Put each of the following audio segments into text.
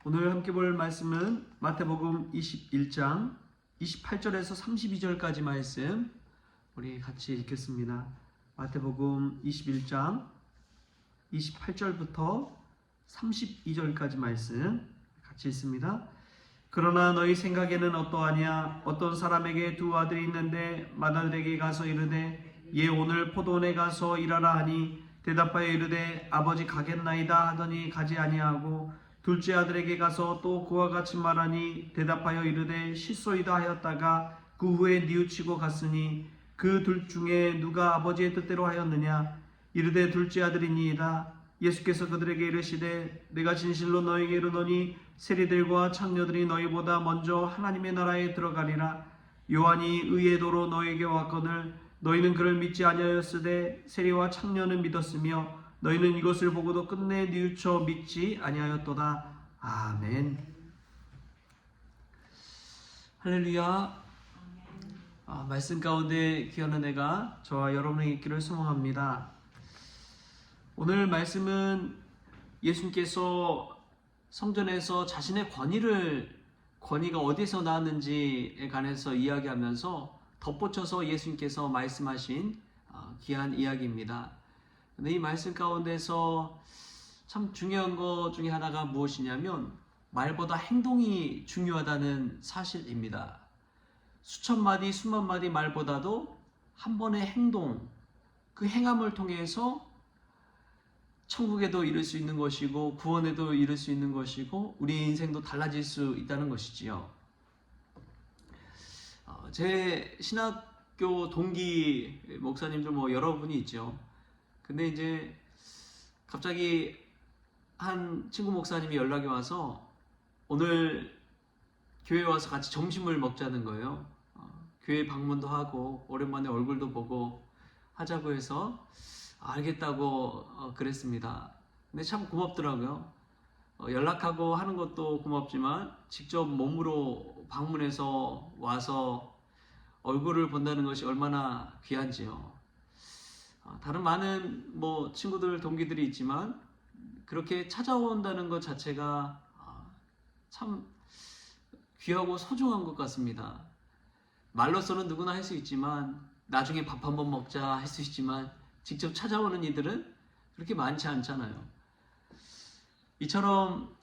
오늘 함께 볼 말씀은 마태복음 21장 28절에서 32절까지 말씀 우리 같이 읽겠습니다. 마태복음 21장 28절부터 32절까지 말씀 같이 읽습니다. 그러나 너희 생각에는 어떠하냐? 어떤 사람에게 두 아들이 있는데 맏아들에게 가서 이르되 얘 오늘 포도원에 가서 일하라 하니 대답하여 이르되 아버지 가겠나이다 하더니 가지 아니하고 둘째 아들에게 가서 또 그와 같이 말하니 대답하여 이르되 실소이다 하였다가 그 후에 뉘우치고 갔으니 그 둘 중에 누가 아버지의 뜻대로 하였느냐? 이르되 둘째 아들이니이다. 예수께서 그들에게 이르시되 내가 진실로 너희에게 이르노니 세리들과 창녀들이 너희보다 먼저 하나님의 나라에 들어가리라. 요한이 의의 도로 너희에게 왔거늘 너희는 그를 믿지 아니하였으되 세리와 창녀는 믿었으며 너희는 이것을 보고도 끝내 뉘우쳐 믿지 아니하였도다. 아멘. 할렐루야. 말씀 가운데 귀한 은혜가 저와 여러분에게 있기를 소망합니다. 오늘 말씀은 예수님께서 성전에서 자신의 권위가 어디서 나왔는지에 관해서 이야기하면서 덧붙여서 예수님께서 말씀하신 귀한 이야기입니다. 근데 이 말씀 가운데서 참 중요한 것 중에 하나가 무엇이냐면 말보다 행동이 중요하다는 사실입니다. 수천 마디 수만 마디 말보다도 한 번의 행동, 그 행함을 통해서 천국에도 이룰 수 있는 것이고 구원에도 이룰 수 있는 것이고 우리 인생도 달라질 수 있다는 것이지요. 제 신학교 동기 목사님들 여러분이 있죠. 근데 이제 갑자기 한 친구 목사님이 연락이 와서 오늘 교회 와서 같이 점심을 먹자는 거예요. 교회 방문도 하고 오랜만에 얼굴도 보고 하자고 해서 알겠다고 그랬습니다. 근데 참 고맙더라고요. 연락하고 하는 것도 고맙지만 직접 몸으로 방문해서 와서 얼굴을 본다는 것이 얼마나 귀한지요. 다른 많은 친구들 동기들이 있지만 그렇게 찾아온다는 것 자체가 참 귀하고 소중한 것 같습니다. 말로서는 누구나 할 수 있지만 나중에 밥 한번 먹자 할 수 있지만 직접 찾아오는 이들은 그렇게 많지 않잖아요. 이처럼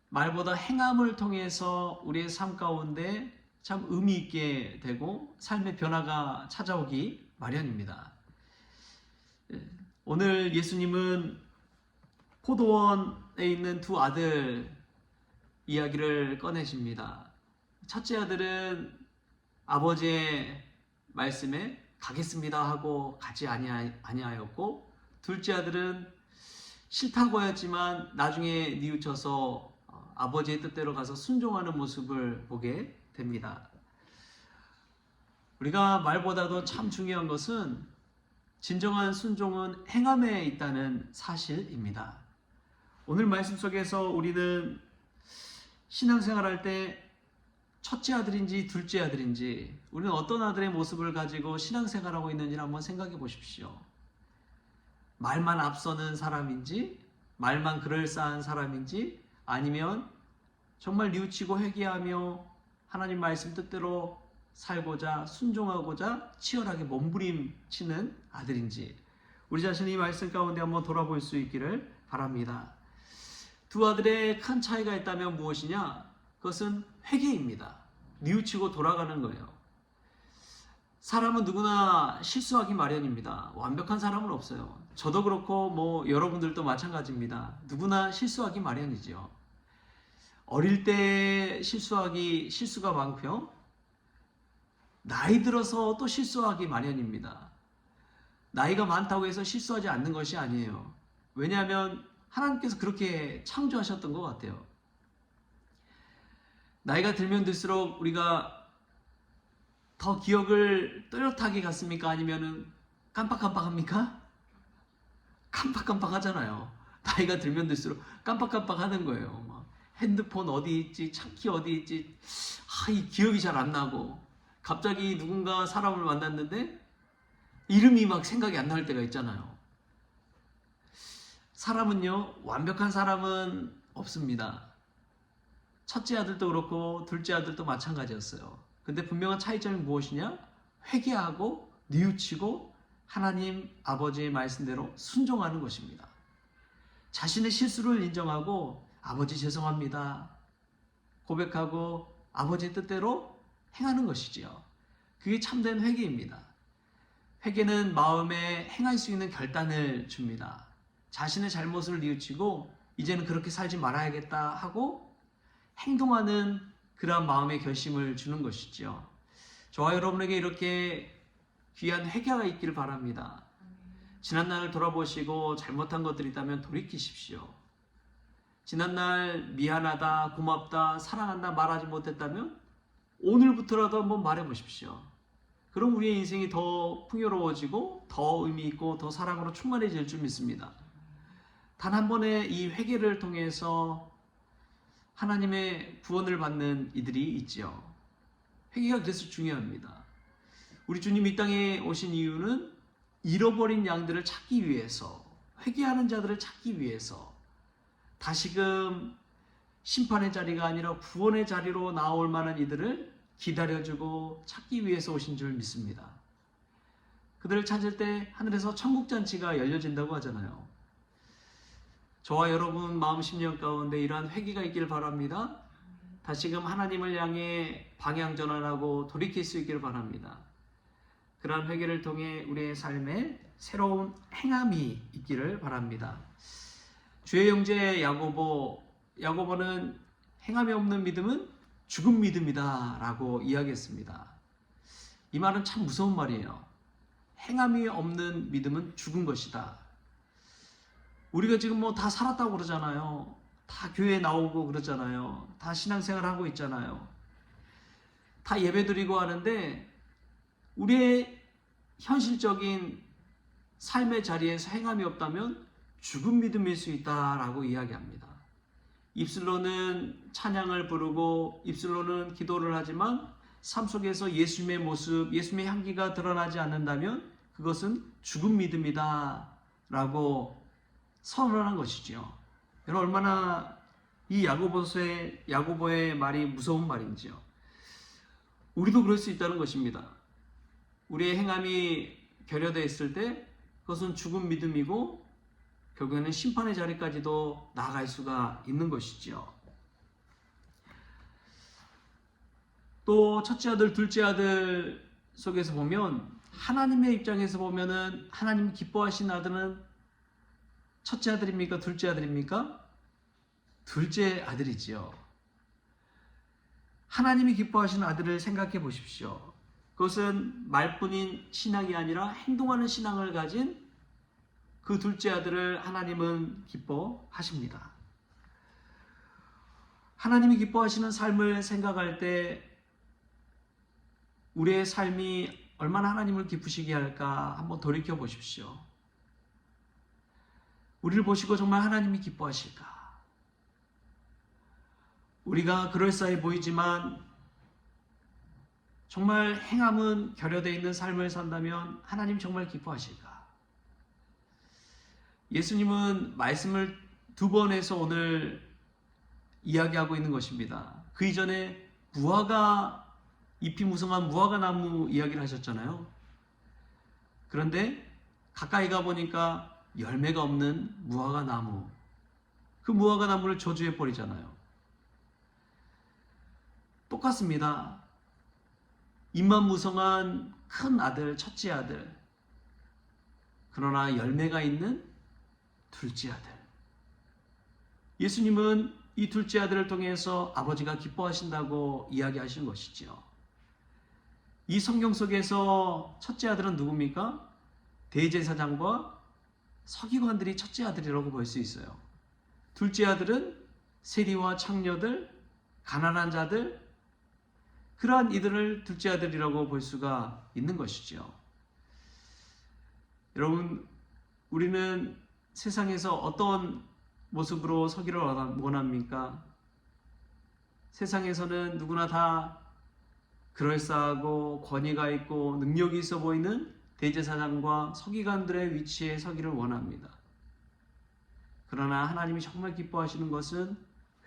말보다 행함을 통해서 우리의 삶 가운데 참 의미 있게 되고 삶의 변화가 찾아오기 마련입니다. 오늘 예수님은 포도원에 있는 두 아들 이야기를 꺼내십니다. 첫째 아들은 아버지의 말씀에 가겠습니다 하고 가지 아니하였고 둘째 아들은 싫다고 하였지만 나중에 뉘우쳐서 아버지의 뜻대로 가서 순종하는 모습을 보게 됩니다. 우리가 말보다도 참 중요한 것은 진정한 순종은 행함에 있다는 사실입니다. 오늘 말씀 속에서 우리는 신앙생활할 때 첫째 아들인지 둘째 아들인지 우리는 어떤 아들의 모습을 가지고 신앙생활하고 있는지를 한번 생각해 보십시오. 말만 앞서는 사람인지 말만 그럴싸한 사람인지 아니면 정말 뉘우치고 회개하며 하나님 말씀 뜻대로 살고자 순종하고자 치열하게 몸부림치는 아들인지 우리 자신이 이 말씀 가운데 한번 돌아볼 수 있기를 바랍니다. 두 아들의 큰 차이가 있다면 무엇이냐? 그것은 회개입니다. 뉘우치고 돌아가는 거예요. 사람은 누구나 실수하기 마련입니다. 완벽한 사람은 없어요. 저도 그렇고 여러분들도 마찬가지입니다. 누구나 실수하기 마련이죠. 어릴 때 실수가 많고요. 나이 들어서 또 실수하기 마련입니다. 나이가 많다고 해서 실수하지 않는 것이 아니에요. 왜냐하면 하나님께서 그렇게 창조하셨던 것 같아요. 나이가 들면 들수록 우리가 더 기억을 또렷하게 갖습니까? 아니면은 깜빡깜빡합니까? 깜빡깜빡하잖아요. 나이가 들면 들수록 깜빡깜빡하는 거예요. 핸드폰 어디 있지? 차키 어디 있지? 이 기억이 잘 안 나고 갑자기 누군가 사람을 만났는데 이름이 막 생각이 안 날 때가 있잖아요. 사람은요, 완벽한 사람은 없습니다. 첫째 아들도 그렇고 둘째 아들도 마찬가지였어요. 근데 분명한 차이점이 무엇이냐? 회개하고 뉘우치고 하나님 아버지의 말씀대로 순종하는 것입니다. 자신의 실수를 인정하고 아버지 죄송합니다 고백하고 아버지 뜻대로 행하는 것이지요. 그게 참된 회개입니다. 회개는 마음에 행할 수 있는 결단을 줍니다. 자신의 잘못을 뉘우치고 이제는 그렇게 살지 말아야겠다 하고 행동하는 그러한 마음의 결심을 주는 것이지요. 저와 여러분에게 이렇게 귀한 회개가 있기를 바랍니다. 지난날을 돌아보시고 잘못한 것들이 있다면 돌이키십시오. 지난날 미안하다, 고맙다, 사랑한다 말하지 못했다면 오늘부터라도 한번 말해보십시오. 그럼 우리의 인생이 더 풍요로워지고 더 의미 있고 더 사랑으로 충만해질 줄 믿습니다. 단 한 번의 이 회개를 통해서 하나님의 구원을 받는 이들이 있지요. 회개가 그래서 중요합니다. 우리 주님 이 땅에 오신 이유는 잃어버린 양들을 찾기 위해서, 회개하는 자들을 찾기 위해서 다시금 심판의 자리가 아니라 구원의 자리로 나올 만한 이들을 기다려주고 찾기 위해서 오신 줄 믿습니다. 그들을 찾을 때 하늘에서 천국잔치가 열려진다고 하잖아요. 저와 여러분 마음 심령 가운데 이러한 회개가 있기를 바랍니다. 다시금 하나님을 향해 방향 전환하고 돌이킬 수 있기를 바랍니다. 그러한 회개를 통해 우리의 삶에 새로운 행함이 있기를 바랍니다. 주의 형제 야고보는 행함이 없는 믿음은 죽은 믿음이다 라고 이야기했습니다. 이 말은 참 무서운 말이에요. 행함이 없는 믿음은 죽은 것이다. 우리가 지금 뭐 다 살았다고 그러잖아요. 다 교회에 나오고 그러잖아요. 다 신앙생활 하고 있잖아요. 다 예배드리고 하는데 우리의 현실적인 삶의 자리에서 행함이 없다면 죽은 믿음일 수 있다라고 이야기합니다. 입술로는 찬양을 부르고 입술로는 기도를 하지만 삶 속에서 예수님의 모습, 예수님의 향기가 드러나지 않는다면 그것은 죽은 믿음이다 라고 선언한 것이지요. 여러분 얼마나 이 야고보의 말이 무서운 말인지요. 우리도 그럴 수 있다는 것입니다. 우리의 행함이 결여되어 있을 때 그것은 죽은 믿음이고 결국에는 심판의 자리까지도 나아갈 수가 있는 것이지요. 또 첫째 아들, 둘째 아들 속에서 보면 하나님의 입장에서 보면은 하나님 기뻐하신 아들은 첫째 아들입니까? 둘째 아들입니까? 둘째 아들이지요. 하나님이 기뻐하시는 아들을 생각해 보십시오. 그것은 말뿐인 신앙이 아니라 행동하는 신앙을 가진 그 둘째 아들을 하나님은 기뻐하십니다. 하나님이 기뻐하시는 삶을 생각할 때 우리의 삶이 얼마나 하나님을 기쁘시게 할까 한번 돌이켜 보십시오. 우리를 보시고 정말 하나님이 기뻐하실까? 우리가 그럴싸해 보이지만 정말 행함은 결여되어 있는 삶을 산다면 하나님 정말 기뻐하실까? 예수님은 말씀을 2번 해서 오늘 이야기하고 있는 것입니다. 그 이전에 잎이 무성한 무화과 나무 이야기를 하셨잖아요. 그런데 가까이 가보니까 열매가 없는 무화과 나무, 그 무화과 나무를 저주해 버리잖아요. 똑같습니다. 잎만 무성한 큰 아들, 첫째 아들, 그러나 열매가 있는 둘째 아들. 예수님은 이 둘째 아들을 통해서 아버지가 기뻐하신다고 이야기하신 것이지요. 이 성경 속에서 첫째 아들은 누굽니까? 대제사장과 서기관들이 첫째 아들이라고 볼 수 있어요. 둘째 아들은 세리와 창녀들, 가난한 자들, 그러한 이들을 둘째 아들이라고 볼 수가 있는 것이죠. 여러분, 우리는 세상에서 어떤 모습으로 서기를 원합니까? 세상에서는 누구나 다 그럴싸하고 권위가 있고 능력이 있어 보이는 대제사장과 서기관들의 위치에 서기를 원합니다. 그러나 하나님이 정말 기뻐하시는 것은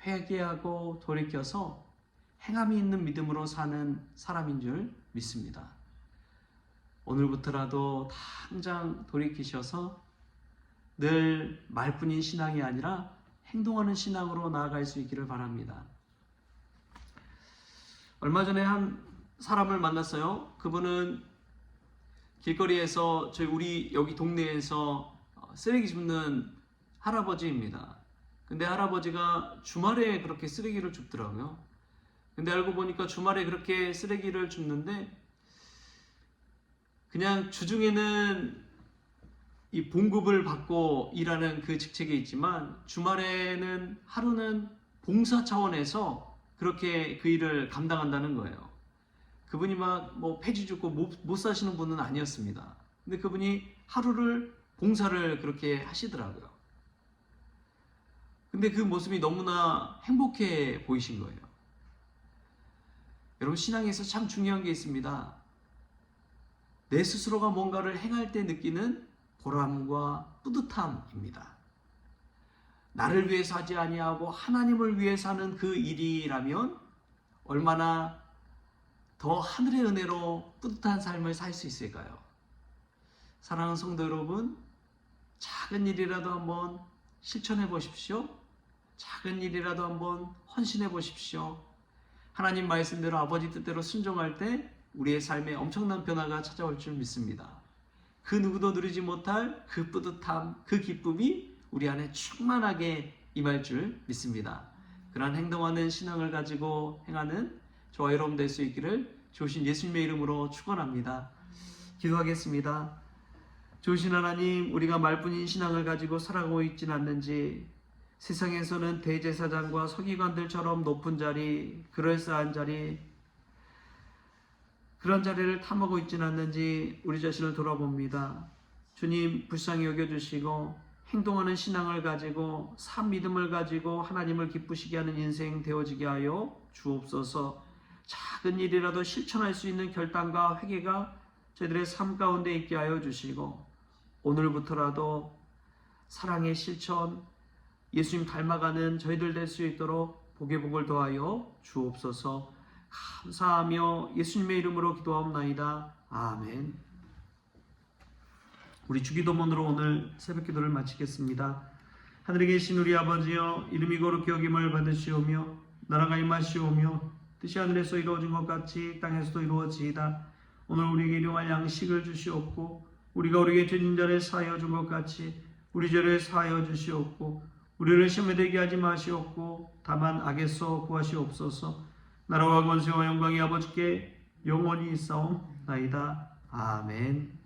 회개하고 돌이켜서 행함이 있는 믿음으로 사는 사람인 줄 믿습니다. 오늘부터라도 당장 돌이키셔서 늘 말뿐인 신앙이 아니라 행동하는 신앙으로 나아갈 수 있기를 바랍니다. 얼마 전에 한 사람을 만났어요. 그분은 길거리에서 우리 여기 동네에서 쓰레기 줍는 할아버지입니다. 근데 할아버지가 주말에 그렇게 쓰레기를 줍더라고요. 근데 알고 보니까 주말에 그렇게 쓰레기를 줍는데 그냥 주중에는 이 봉급을 받고 일하는 그 직책이 있지만 주말에는 하루는 봉사 차원에서 그렇게 그 일을 감당한다는 거예요. 그분이 막 뭐 폐지 죽고 못 사시는 분은 아니었습니다. 근데 그분이 하루를 봉사를 그렇게 하시더라고요. 근데 그 모습이 너무나 행복해 보이신 거예요. 여러분, 신앙에서 참 중요한 게 있습니다. 내 스스로가 뭔가를 행할 때 느끼는 보람과 뿌듯함입니다. 나를 위해서 하지 아니하고 하나님을 위해서 하는 그 일이라면 얼마나 더 하늘의 은혜로 뿌듯한 삶을 살 수 있을까요? 사랑하는 성도 여러분, 작은 일이라도 한번 실천해 보십시오. 작은 일이라도 한번 헌신해 보십시오. 하나님 말씀대로 아버지 뜻대로 순종할 때 우리의 삶에 엄청난 변화가 찾아올 줄 믿습니다. 그 누구도 누리지 못할 그 뿌듯함, 그 기쁨이 우리 안에 충만하게 임할 줄 믿습니다. 그러한 행동하는 신앙을 가지고 행하는 저와 여러분 될 수 있기를 좋으신 예수님의 이름으로 축원합니다. 기도하겠습니다. 좋으신 하나님, 우리가 말뿐인 신앙을 가지고 살아가고 있지는 않는지, 세상에서는 대제사장과 서기관들처럼 높은 자리, 그럴싸한 자리, 그런 자리를 탐하고 있지는 않는지 우리 자신을 돌아봅니다. 주님, 불쌍히 여겨주시고 행동하는 신앙을 가지고 산 믿음을 가지고 하나님을 기쁘시게 하는 인생 되어지게 하여 주옵소서. 작은 일이라도 실천할 수 있는 결단과 회개가 저희들의 삶 가운데 있게 하여 주시고, 오늘부터라도 사랑의 실천, 예수님 닮아가는 저희들 될 수 있도록 복의 복을 더하여 주옵소서. 감사하며 예수님의 이름으로 기도하옵나이다. 아멘. 우리 주기도문으로 오늘 새벽 기도를 마치겠습니다. 하늘에 계신 우리 아버지여, 이름이 거룩히 여김을 받으시오며 나라가 임하시오며 뜻이 하늘에서 이루어진 것 같이 땅에서도 이루어지이다. 오늘 우리에게 일용할 양식을 주시옵고, 우리가 우리에게 죄진 자를 사하여 준 것 같이 우리 죄를 사하여 주시옵고, 우리를 시험에 들게 하지 마시옵고 다만 악에서 구하시옵소서. 나라와 권세와 영광이 아버지께 영원히 있사옵나이다. 아멘.